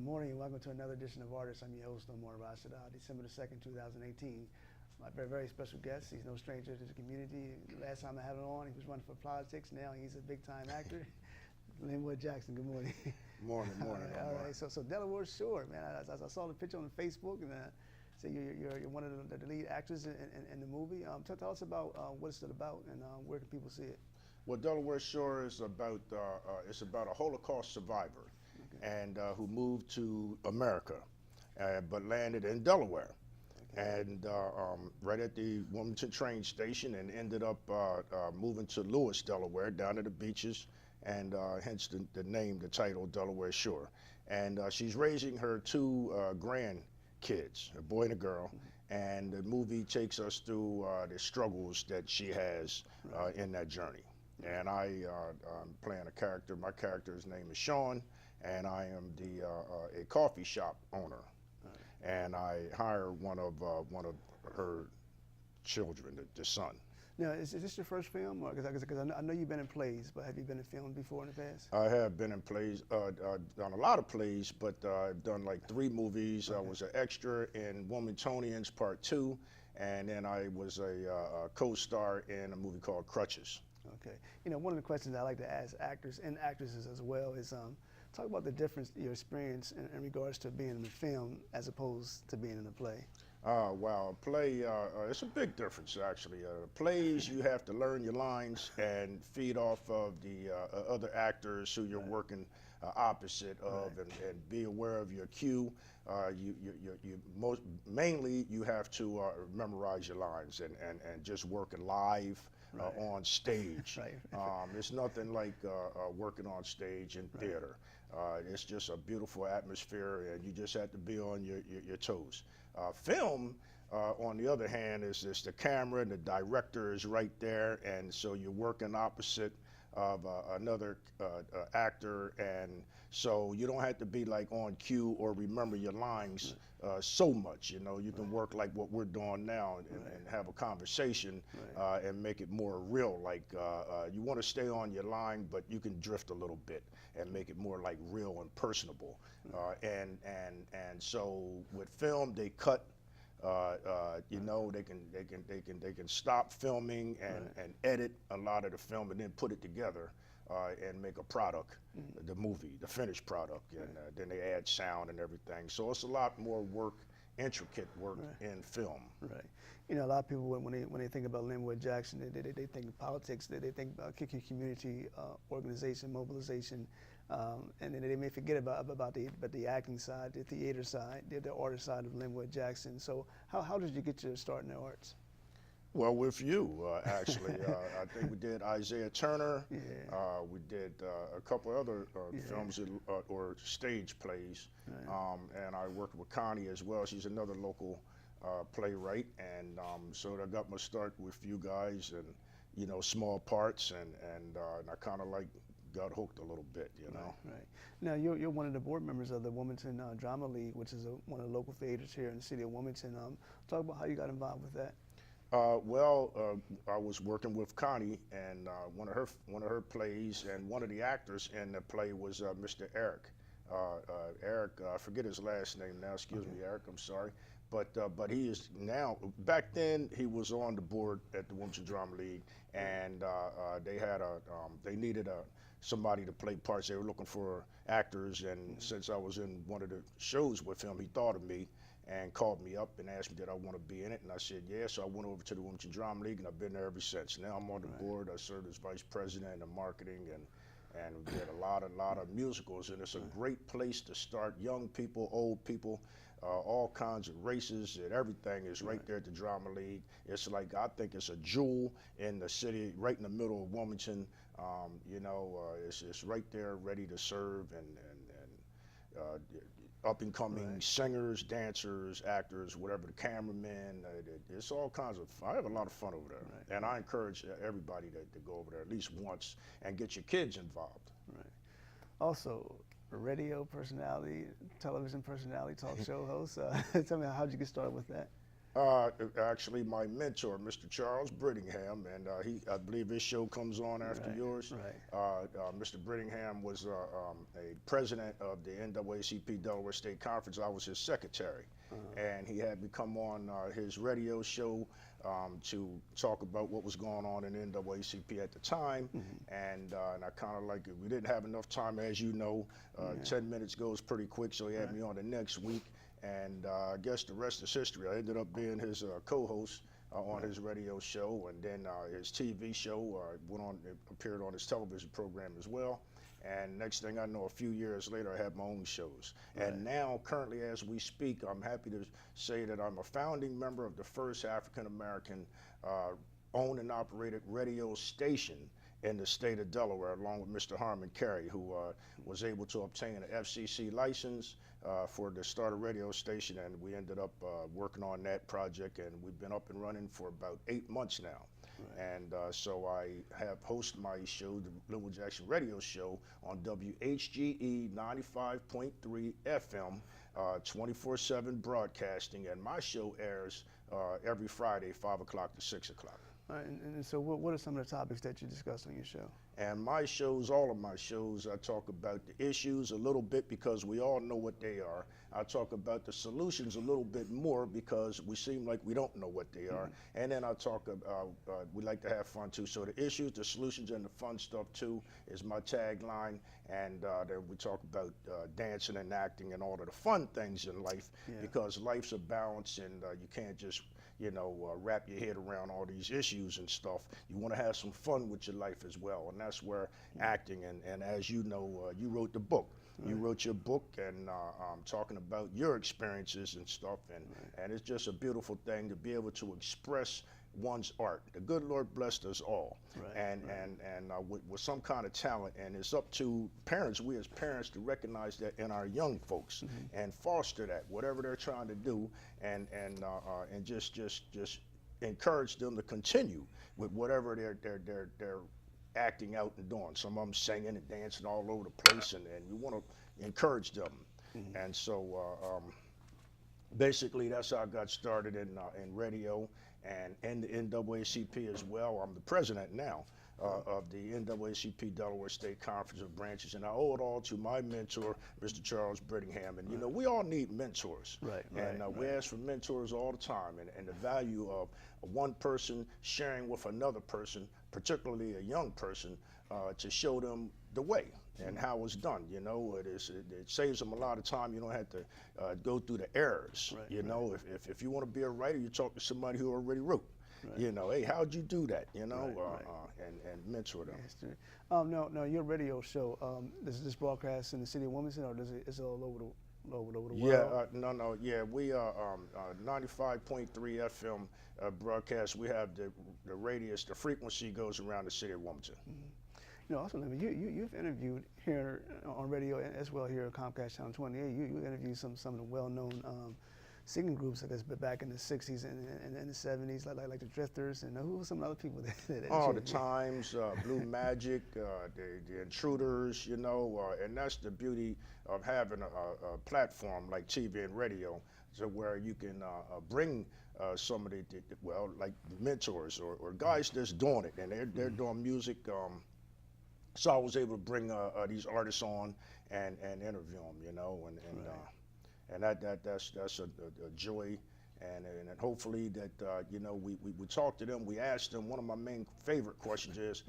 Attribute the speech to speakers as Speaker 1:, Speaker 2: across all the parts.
Speaker 1: Good morning and welcome to another edition of Artists. I'm your host, Omar Rashid. December the 2nd, 2018. My very special guest. He's no stranger to the community. Last time I had him on, he was running for politics. Now he's a big-time actor. Linwood Jackson, good morning.
Speaker 2: Morning.
Speaker 1: All right. So Delaware Shore, man. I saw the picture on Facebook and so you're one of the lead actors in the movie. Tell us about what it's about and where can people see it?
Speaker 2: Well, Delaware Shore is about it's about a Holocaust survivor, and who moved to America, but landed in Delaware, and right at the Wilmington train station, and ended up moving to Lewis, Delaware, down to the beaches, and hence the name, the title, Delaware Shore. And she's raising her two grandkids, a boy and a girl. And the movie takes us through the struggles that she has in that journey. And I'm playing a character. My character's name is Sean, and I am a coffee shop owner. And I hire one of her children, the son.
Speaker 1: Now, is this your first film? Because I know you've been in plays, but have you been in film before in the past?
Speaker 2: I have been in plays, done a lot of plays, but I've done like 3 movies. I was an extra in Wilmingtonians Part 2, and then I was a co-star in a movie called Crutches.
Speaker 1: Okay. You know, one of the questions I like to ask actors and actresses as well is talk about the difference, your experience in regards to being in the film as opposed to being in a play.
Speaker 2: Wow, play, it's a big difference actually. Plays, you have to learn your lines and feed off of the other actors who you're working opposite of, and be aware of your cue. Mainly you have to memorize your lines and just working live on stage. It's nothing like working on stage in theater. It's just a beautiful atmosphere, and you just have to be on your toes. Film, on the other hand, is just the camera and the director is right there, and so you're working opposite of another actor, and so you don't have to be like on cue or remember your lines so much. You know, you can work like what we're doing now and have a conversation and make it more real. Like you want to stay on your line, but you can drift a little bit and make it more like real and personable. And so with film, they cut. You know, they can stop filming and edit a lot of the film and then put it together and make a product, the movie, the finished product, and then they add sound and everything. So it's a lot more work, intricate work in film.
Speaker 1: Right. You know, a lot of people when they think about Linwood Jackson, they think politics. They think about community organization, mobilization. And then they may forget about the acting side, the theater side, the artist side of Linwood Jackson. So how did you get your start in the arts?
Speaker 2: Well, with you, actually. I think we did Isaiah Turner. We did a couple other films or stage plays. And I worked with Connie as well. She's another local playwright. And so I got my start with you guys and, you know, small parts. And I kind of like got hooked a little bit, you know.
Speaker 1: Right. Now you're one of the board members of the Wilmington Drama League, which is one of the local theaters here in the city of Wilmington. Talk about how you got involved with that.
Speaker 2: I was working with Connie, and one of her plays, and one of the actors in the play was Mr. Eric. Eric, I forget his last name now. Excuse me, Eric. I'm sorry. But he is now. Back then, he was on the board at the Wilmington Drama League, and they needed somebody to play parts. They were looking for actors, and since I was in one of the shows with him, he thought of me and called me up and asked me did I want to be in it, and I said yeah. So I went over to the Wilmington Drama League, and I've been there ever since. Now I'm on the board. I served as vice president of marketing, and we did a lot of musicals, and it's a great place to start. Young people, old people, all kinds of races, and everything is right there at the Drama League. It's like, I think it's a jewel in the city, right in the middle of Wilmington. You know, it's right there, ready to serve, and up-and-coming singers, dancers, actors, whatever, the cameramen. It's all kinds of fun. I have a lot of fun over there. And I encourage everybody to go over there at least once and get your kids involved.
Speaker 1: Right. Also, a radio personality, television personality, talk show host. Tell me, how'd you get started with that?
Speaker 2: Actually, my mentor, Mr. Charles Brittingham, and I believe his show comes on after yours.
Speaker 1: Right.
Speaker 2: Mr. Brittingham was a president of the NAACP Delaware State Conference. I was his secretary, and he had me come on his radio show to talk about what was going on in NAACP at the time, and I kind of like it. We didn't have enough time, as you know. 10 minutes goes pretty quick, so he had me on the next week. And I guess the rest is history. I ended up being his co-host on his radio show, and then his TV show appeared on his television program as well. And next thing I know, a few years later, I had my own shows. And now, currently, as we speak, I'm happy to say that I'm a founding member of the first African-American owned and operated radio station in the state of Delaware, along with Mr. Harmon Carey, who was able to obtain an FCC license for the start a radio station, and we ended up working on that project, and we've been up and running for about 8 months now. And so I have hosted my show, the Linwood Jackson Radio Show, on WHGE 95.3 FM, 24/7 broadcasting, and my show airs every Friday, 5 o'clock to 6 o'clock.
Speaker 1: And so what are some of the topics that you discuss on your show?
Speaker 2: And my shows, all of my shows, I talk about the issues a little bit because we all know what they are. I talk about the solutions a little bit more because we seem like we don't know what they are. And then I talk about, we like to have fun too. So the issues, the solutions, and the fun stuff too is my tagline. And then we talk about dancing and acting and all of the fun things in life because life's a balance, and you can't just wrap your head around all these issues and stuff. You want to have some fun with your life as well, and that's where acting, and as you know, you wrote the book. You wrote your book, and talking about your experiences and stuff, and it's just a beautiful thing to be able to express one's art. The good Lord blessed us all, and with some kind of talent, and it's up to parents, we as parents, to recognize that in our young folks and foster that, whatever they're trying to do, and just encourage them to continue with whatever they're acting out and doing. Some of them singing and dancing all over the place, and we want to encourage them. And so basically that's how I got started in radio and in the NAACP as well. I'm the president now of the NAACP Delaware State Conference of Branches, and I owe it all to my mentor, Mr. Charles Brittingham. And we all need mentors, we ask for mentors all the time, and the value of one person sharing with another person, particularly a young person, to show them the way and how it's done. It saves them a lot of time. You don't have to go through the errors. If you want to be a writer, you talk to somebody who already wrote. Hey, how'd you do that? And mentor them.
Speaker 1: No, your radio show, does this broadcast in the city of Wilmington, or is it all over the world?
Speaker 2: Yeah, we are 95.3 FM broadcast. We have the radius, the frequency goes around the city of Wilmington.
Speaker 1: Also, you've interviewed here on radio as well here at Comcast Channel 28. You interviewed some of the well-known singing groups, I guess, but back in the 60s and the 70s, like the Drifters, and who were some other people that
Speaker 2: the Times, Blue Magic, the Intruders, and that's the beauty of having a platform like TV and radio, so where you can bring some of like mentors or guys that's doing it, and they're doing music. So I was able to bring these artists on and interview them, and that's a joy, and hopefully that we talk to them. We ask them. One of my main favorite questions is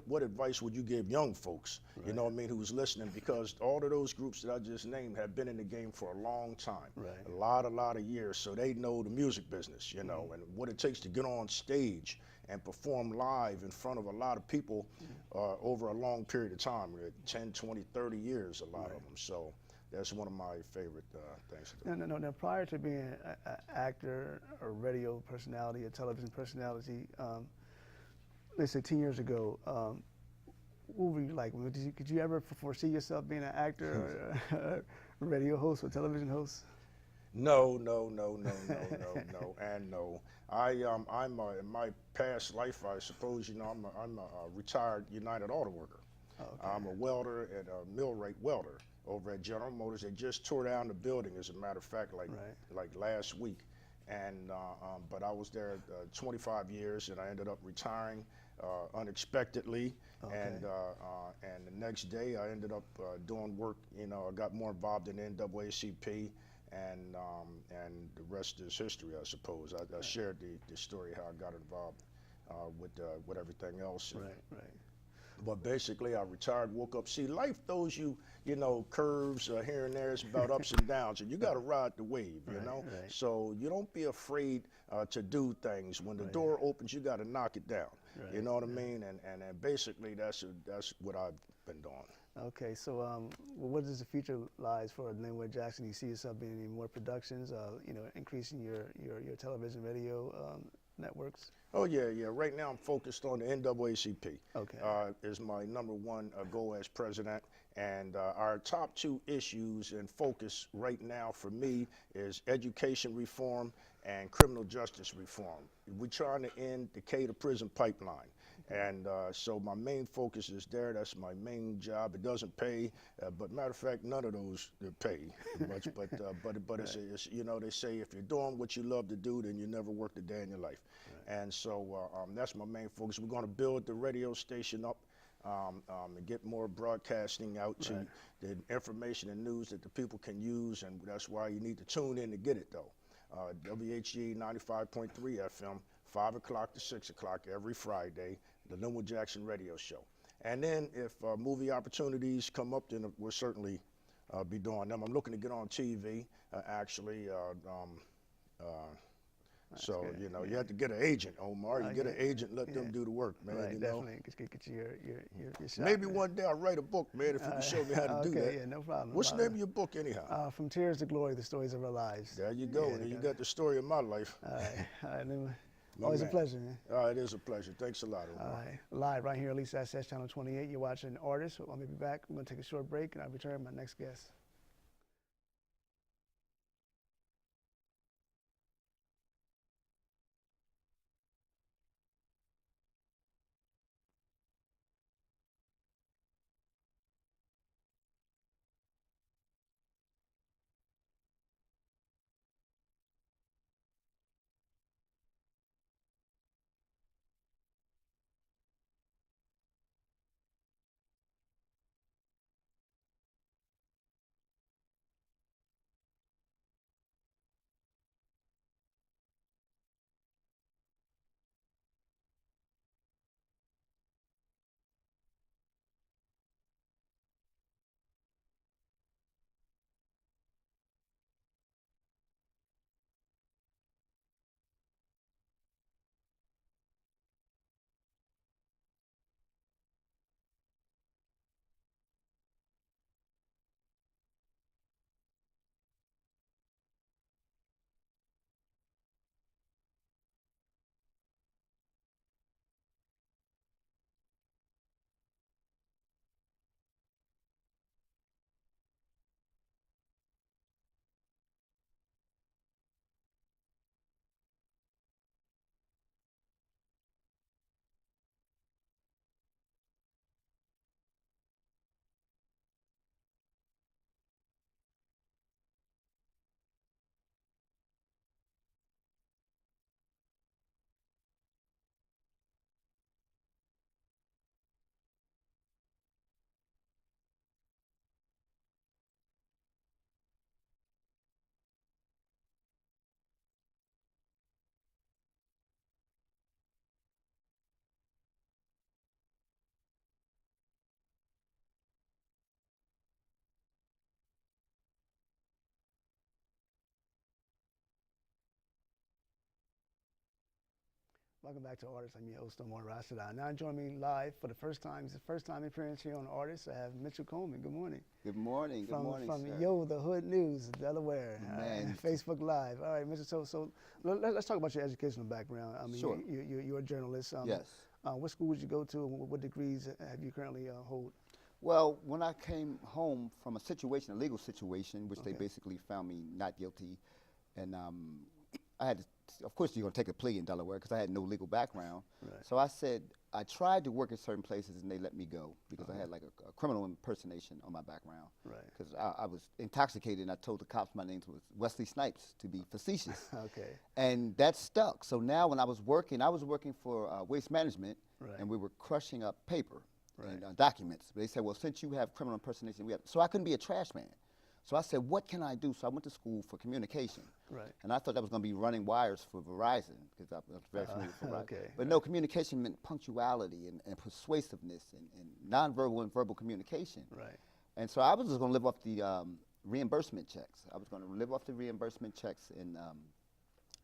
Speaker 2: what advice would you give young folks? Who's listening, because all of those groups that I just named have been in the game for a long time, a lot of years, so they know the music business, and what it takes to get on stage and perform live in front of a lot of people over a long period of time, 10, 20, 30 years, a lot of them. So that's one of my favorite things to do.
Speaker 1: Now, prior to being an actor, or radio personality, a television personality, let's say 10 years ago, what were you like? Could you ever foresee yourself being an actor or a radio host or television host?
Speaker 2: No, and no. I'm in my past life, I suppose, I'm a retired United Auto Worker. Okay. I'm a welder and a millwright welder over at General Motors. They just tore down the building, as a matter of fact, like last week. But I was there 25 years, and I ended up retiring unexpectedly.
Speaker 1: Okay.
Speaker 2: And the next day, I ended up doing work. You know, I got more involved in NAACP, and the rest is history, I suppose. I shared the story how I got involved with everything else.
Speaker 1: Right.
Speaker 2: But basically, I retired, woke up. See, life throws you, you know, curves here and there. It's about ups and downs, and you got to ride the wave, you know?
Speaker 1: Right.
Speaker 2: So you don't be afraid to do things. When the door opens, you got to knock it down.
Speaker 1: Right.
Speaker 2: You know what I mean? And basically, that's what I've been doing.
Speaker 1: Okay, so what does the future lies for Linwood Jackson? Do you see yourself being in more productions, you know, increasing your television, radio networks?
Speaker 2: Oh, yeah. Right now, I'm focused on the NAACP.
Speaker 1: Okay.
Speaker 2: Is my #1 goal as president. And our top 2 issues and focus right now for me is education reform and criminal justice reform. We're trying to end the K-to-prison pipeline. And so my main focus is there. That's my main job. It doesn't pay, but matter of fact, none of those pay much. But it's, you know, they say if you're doing what you love to do, then you never worked a day in your life. Right. And so that's my main focus. We're going to build the radio station up and get more broadcasting out to the information and news that the people can use, and that's why you need to tune in to get it, though. WHG 95.3 FM, 5 o'clock to 6 o'clock every Friday, the Linwood Jackson radio show. And then if movie opportunities come up, then we'll certainly be doing them. I'm looking to get on TV, actually. So,
Speaker 1: good.
Speaker 2: you know, you have to get an agent, Omar. You get an agent, let them do the work, man.
Speaker 1: Right,
Speaker 2: you know?
Speaker 1: definitely. Get your shot.
Speaker 2: Maybe one day I'll write a book, man, if you can show me how to do that.
Speaker 1: Yeah, no problem.
Speaker 2: What's the name of your book, anyhow?
Speaker 1: From Tears to Glory, the stories of our lives.
Speaker 2: There you go. And you got the story of my life.
Speaker 1: All right, Linwood. Always a pleasure, man.
Speaker 2: It is a pleasure. Thanks a lot, Omar.
Speaker 1: All right, live right here, at least SS Channel 28. You're watching Artists. I'll be back. I'm going to take a short break, and I'll return with my next guest. Welcome back to Artists. I'm your host, Omar Rashida. Now joining me live for the first time. It's the first time appearance here on Artists. I have Mitchell Coleman. Good morning.
Speaker 3: Good morning. Good morning,
Speaker 1: From
Speaker 3: sir.
Speaker 1: Yo, the Hood News, Delaware.
Speaker 3: Man.
Speaker 1: Facebook Live. All right, Mitchell. So let's talk about your educational background. I mean,
Speaker 3: Sure.
Speaker 1: You're a journalist.
Speaker 3: Yes.
Speaker 1: What school did you go to, and what degrees have you currently hold?
Speaker 3: Well, when I came home from a legal situation, which they
Speaker 1: Okay.
Speaker 3: basically found me not guilty, and I had to, of course, you're going to take a plea in Delaware because I had no legal background.
Speaker 1: Right.
Speaker 3: So I said, I tried to work at certain places and they let me go because I had like a criminal impersonation on my background.
Speaker 1: Right.
Speaker 3: Because I was intoxicated and I told the cops my name was Wesley Snipes to be facetious.
Speaker 1: Okay.
Speaker 3: And that stuck. So now when I was working for waste management,
Speaker 1: Right.
Speaker 3: and we were crushing up paper
Speaker 1: Right.
Speaker 3: and documents. They said, well, since you have criminal impersonation, so I couldn't be a trash man. So I said, what can I do? So I went to school for communication.
Speaker 1: Right.
Speaker 3: And I thought that was going to be running wires for Verizon, because I was very familiar with Verizon.
Speaker 1: Okay.
Speaker 3: But no, communication meant punctuality and persuasiveness and nonverbal and verbal communication.
Speaker 1: Right.
Speaker 3: And so I was just going to live off the reimbursement checks. I was going to live off the reimbursement checks and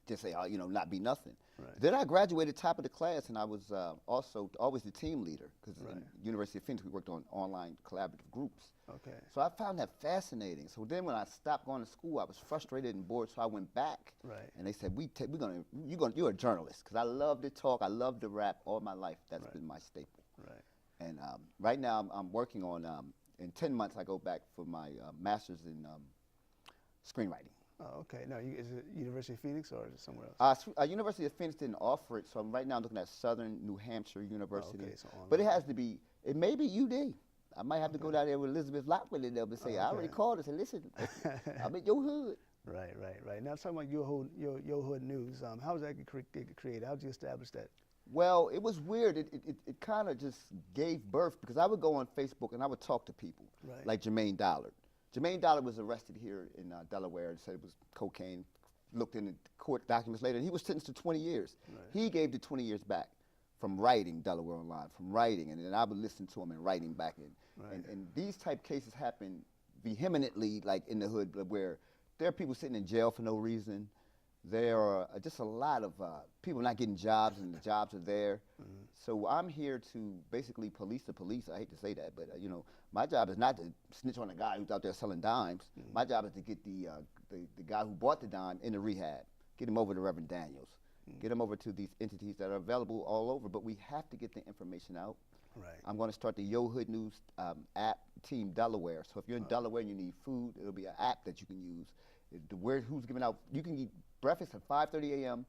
Speaker 3: just say, not be nothing.
Speaker 1: Right.
Speaker 3: Then I graduated top of the class, and I was also always the team leader, because
Speaker 1: Right.
Speaker 3: in University of Phoenix we worked on online collaborative groups.
Speaker 1: Okay.
Speaker 3: So I found that fascinating. So then when I stopped going to school, I was frustrated and bored, so I went back.
Speaker 1: Right.
Speaker 3: And they said, you're a journalist, because I love to talk, I love to rap all my life. That's
Speaker 1: Right.
Speaker 3: been my staple.
Speaker 1: Right.
Speaker 3: And right now I'm working on, in 10 months I go back for my master's in screenwriting.
Speaker 1: Oh, okay. Now, is it University of Phoenix or is it somewhere else?
Speaker 3: University of Phoenix didn't offer it, so right now I'm looking at Southern New Hampshire University.
Speaker 1: Okay, so
Speaker 3: But it
Speaker 1: online.
Speaker 3: has to be, it may be UD. I might have to go down there with Elizabeth Lockwood and they'll say, I already
Speaker 1: Okay.
Speaker 3: called us and listen, I'm in your hood.
Speaker 1: Right. Now, talking about your hood news, how was that get created? How did you establish that?
Speaker 3: Well, it was weird. It kind of just gave birth, because I would go on Facebook and I would talk to people,
Speaker 1: Right.
Speaker 3: like Jermaine Dollard. Jermaine Dollard was arrested here in Delaware and said it was cocaine. Looked in the court documents later, and he was sentenced to 20 years.
Speaker 1: Right.
Speaker 3: He gave the 20 years back from writing Delaware Online, from writing, and then I would listen to him and writing back in.
Speaker 1: Right.
Speaker 3: And these type cases happen vehemently, like in the hood, where there are people sitting in jail for no reason. There are just a lot of people not getting jobs, and the jobs are there.
Speaker 1: Mm-hmm.
Speaker 3: So I'm here to basically police the police. I hate to say that, but my job is not to snitch on a guy who's out there selling dimes.
Speaker 1: Mm-hmm.
Speaker 3: My job is to get the guy who bought the dime into rehab, get him over to Reverend Daniels, get him over to these entities that are available all over. But we have to get the information out.
Speaker 1: Right.
Speaker 3: I'm going to start the Yo Hood News app, Team Delaware. So if you're in Delaware and you need food, it'll be an app that you can use. Who's giving out, you can eat breakfast at 5:30 a.m.,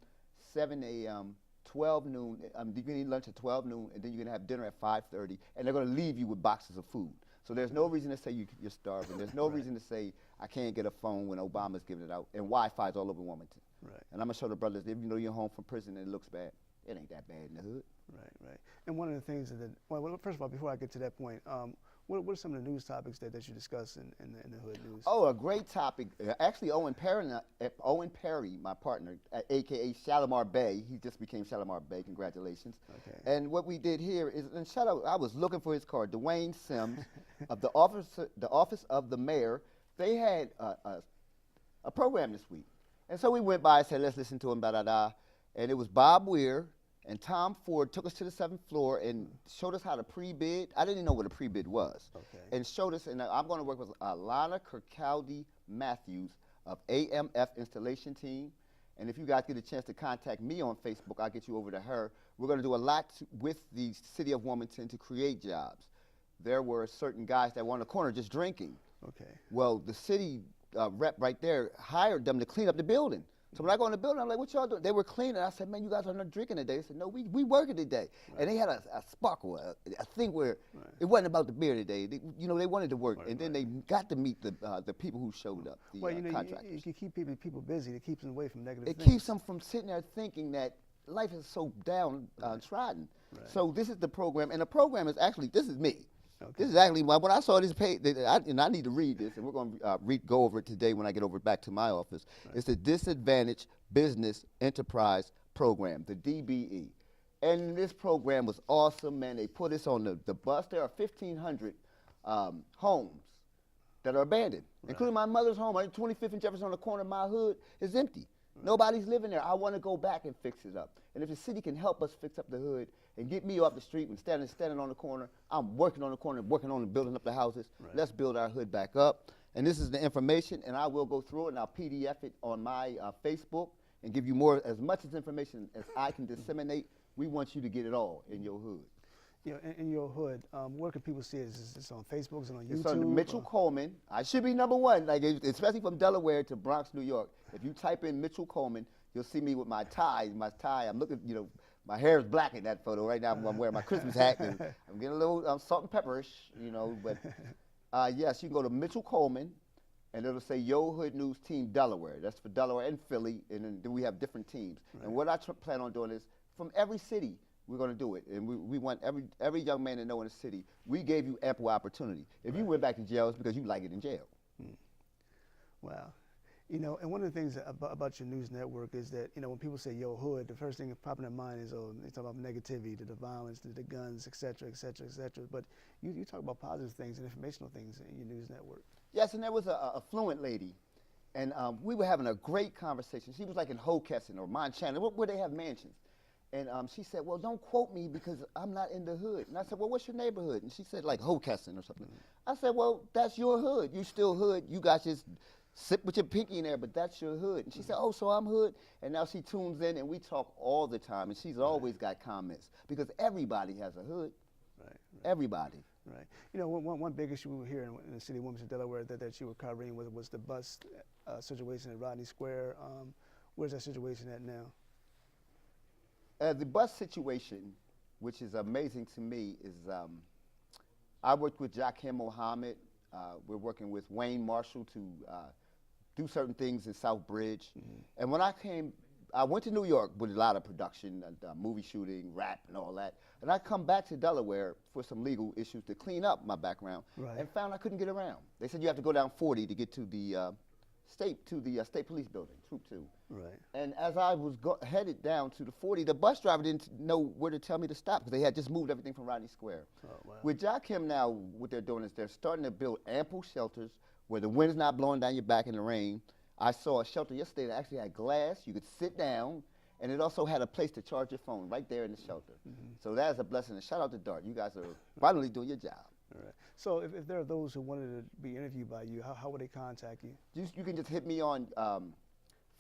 Speaker 3: 7 a.m., 12 noon. You can eat lunch at 12 noon, and then you're going to have dinner at 5:30, and they're going to leave you with boxes of food. So there's no reason to say you're starving. There's no reason to say I can't get a phone when Obama's giving it out, and Wi-Fi's all over Wilmington.
Speaker 1: Right.
Speaker 3: And I'm going to show the brothers, if you're home from prison and it looks bad, it ain't that bad in the hood.
Speaker 1: Right. And one of the things well, first of all, before I get to that point, what are some of the news topics that you discuss in the hood news?
Speaker 3: Oh, a great topic. Actually, Owen Perry, my partner, a.k.a. Shalimar Bey, he just became Shalimar Bey, congratulations.
Speaker 1: Okay.
Speaker 3: And what we did here is, and shout out, I was looking for his card, Dwayne Sims of the office of the mayor. They had a program this week. And so we went by and said, let's listen to him, da-da-da. And it was Bob Weir and Tom Ford took us to the 7th floor and showed us how to pre-bid. I didn't even know what a pre-bid was.
Speaker 1: Okay.
Speaker 3: And showed us, and I'm going to work with Lana Kirkcaldy Matthews of AMF Installation Team. And if you guys get a chance to contact me on Facebook, I'll get you over to her. We're going to do a lot with the city of Wilmington to create jobs. There were certain guys that were on the corner just drinking.
Speaker 1: Okay.
Speaker 3: Well, the city rep right there hired them to clean up the building. So when I go in the building, I'm like, what y'all doing? They were cleaning. I said, man, you guys are not drinking today. They said, no, we working today. Right. And they had a sparkle, a thing where it wasn't about the beer today. They wanted to work. And then they got to meet the people who showed up, the contractors.
Speaker 1: You keep people busy. It keeps them away from negative
Speaker 3: things.
Speaker 1: It
Speaker 3: keeps them from sitting there thinking that life is so downtrodden. Right. So this is the program. And the program is actually, this is me. Okay. This is actually when I saw this page, and I need to read this, and we're going to go over it today when I get over back to my office. Right. It's the Disadvantaged Business Enterprise Program, the DBE. And this program was awesome, man. They put us on the bus. There are 1,500 homes that are abandoned, including my mother's home. 25th and Jefferson on the corner of my hood is empty. Nobody's living there. I want to go back and fix it up. And if the city can help us fix up the hood and get me off the street and standing on the corner, I'm working on the corner, working on building up the houses. Right. Let's build our hood back up. And this is the information, and I will go through it, and I'll PDF it on my Facebook and give you as much information as I can disseminate. We want you to get it all in your hood.
Speaker 1: In your hood, where can people see it? Is this on Facebook? Is it on YouTube?
Speaker 3: It's on Mitchell Coleman. I should be #1, especially from Delaware to Bronx, New York. If you type in Mitchell Coleman, you'll see me with my tie. I'm looking, My hair is black in that photo. Right now I'm wearing my Christmas hat. And I'm getting a little salt and pepperish, you know. But yes, you can go to Mitchell Coleman, and it'll say Yo Hood News Team Delaware. That's for Delaware and Philly, and then we have different teams. Right. And what I plan on doing is from every city we're going to do it, and we want every young man to know in the city we gave you ample opportunity. If you went back to jail, it's because you like it in jail.
Speaker 1: Wow. You know, and one of the things about your news network is that, you know, when people say Yo Hood, the first thing that pops in their mind is, oh, they talk about negativity, the violence, the guns, et cetera, et cetera, et cetera. But you talk about positive things and informational things in your news network.
Speaker 3: Yes, and there was a affluent lady, and we were having a great conversation. She was like in Hockessin or Montana, where they have mansions. And she said, well, don't quote me because I'm not in the hood. And I said, well, what's your neighborhood? And she said, like Hockessin or something. I said, well, that's your hood. You still hood. You guys just sit with your pinky in there, but that's your hood. And she said, oh, so I'm hood? And now she tunes in, and we talk all the time, and she's always got comments because everybody has a hood.
Speaker 1: Right.
Speaker 3: Everybody.
Speaker 1: Right. You know, one big issue we were here in the city of Wilmington, Delaware, that you were covering was the bus situation at Rodney Square. Where's that situation at now?
Speaker 3: The bus situation, which is amazing to me, is I worked with Jakim Mohammed. We're working with Wayne Marshall to do certain things in South Bridge. And when I went to New York with a lot of production, movie shooting, rap, and all that. And I come back to Delaware for some legal issues to clean up my background, and found I couldn't get around. They said you have to go down 40 to get to the state police building, Troop 2.
Speaker 1: Right.
Speaker 3: And as I was headed down to the 40, the bus driver didn't know where to tell me to stop because they had just moved everything from Rodney Square.
Speaker 1: Oh, wow.
Speaker 3: With Jakim now, what they're doing is they're starting to build ample shelters where the wind's not blowing down your back in the rain. I saw a shelter yesterday that actually had glass. You could sit down, and it also had a place to charge your phone right there in the shelter. So that is a blessing. And shout out to Dart. You guys are finally doing your job.
Speaker 1: All right. So if there are those who wanted to be interviewed by you, how would they contact you?
Speaker 3: You can just hit me on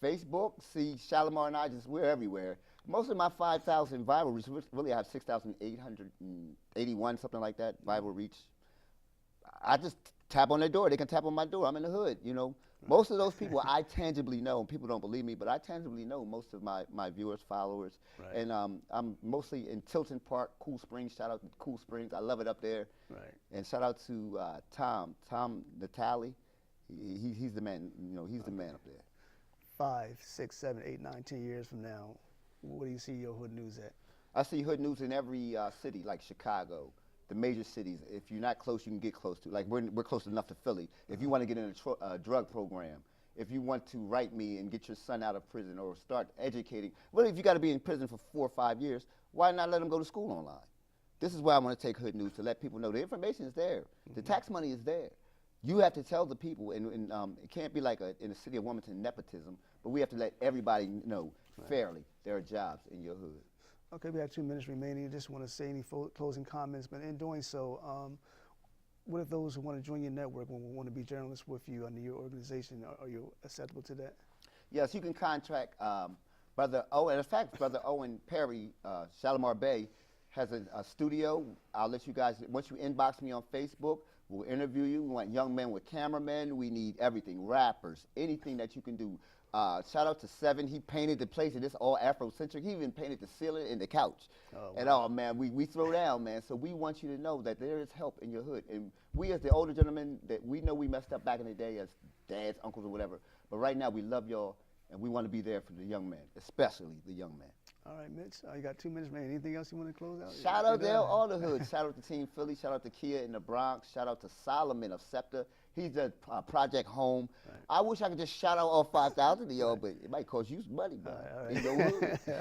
Speaker 3: Facebook. See Shalimar and I, we're everywhere. Most of my 5,000 viral reach, really I have 6,881, something like that, viral reach. I just tap on their door. They can tap on my door. I'm in the hood, you know. Most of those people I tangibly know, and people don't believe me, but I tangibly know most of my viewers, followers. Right. And I'm mostly in Tilton Park, Cool Springs. Shout out to Cool Springs. I love it up there. Right. And shout out to Tom Natali. He's the man, you know, he's the man up there.
Speaker 1: 5, 6, 7, 8, 9, 10 years from now, where do you see your hood news at?
Speaker 3: I see hood news in every city, like Chicago, the major cities. If you're not close, you can get close to. Like we're close enough to Philly. If you want to get in a drug program, if you want to write me and get your son out of prison or start educating, well, if you got to be in prison for 4 or 5 years, why not let them go to school online? This is why I want to take hood news, to let people know the information is there. The tax money is there. You have to tell the people, and it can't be like in the city of Wilmington nepotism, but we have to let everybody know fairly there are jobs in your hood.
Speaker 1: Okay, we have 2 minutes remaining. I just want to say any closing comments, but in doing so, what if those who want to join your network want to be journalists with you under your organization? Are you acceptable to that? Yes,
Speaker 3: you can contact Brother Owen. In fact, Brother Owen Perry, Shalimar Bay, has a studio. I'll let you guys, once you inbox me on Facebook, we'll interview you. We want young men with cameramen. We need everything, rappers, anything that you can do. Shout out to Seven. He painted the place, and it's all Afrocentric. He even painted the ceiling and the couch. Oh, wow. And oh man, we throw down, man. So we want you to know that there is help in your hood. And we, as the older gentlemen, that we know we messed up back in the day as dads, uncles, or whatever. But right now, we love y'all, and we want to be there for the young man, especially the young man.
Speaker 1: All right, Mitch. You got 2 minutes, man. Anything else you want to close out?
Speaker 3: Shout out to all the hoods. Shout out to Team Philly. Shout out to Kia in the Bronx. Shout out to Solomon of Scepter. He's at Project Home. Right. I wish I could just shout out all 5,000 of y'all, but it might cost you some money, bro. All right. All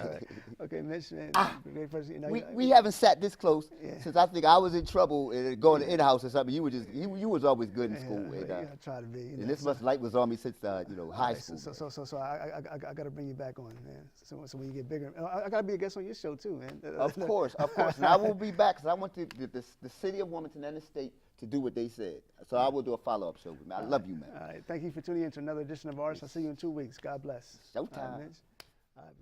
Speaker 3: right.
Speaker 1: Okay, Mitch, man. Great person. You know,
Speaker 3: we haven't sat this close since I think I was in trouble going to in-house or something. You were just you was always good in school. And,
Speaker 1: I try to be. You know,
Speaker 3: and this much light was on me since high school.
Speaker 1: So I got to bring you back on, man. So when you get bigger, I got to be a guest on your show too, man.
Speaker 3: Of course. And I will be back because I want the city of Wilmington and the state to do what they said. So I will do a follow-up show with me. I love you, man.
Speaker 1: All right. Thank you for tuning in to another edition of ours. I'll see you in 2 weeks. God bless.
Speaker 3: Showtime.
Speaker 1: All right, Mitch. All right.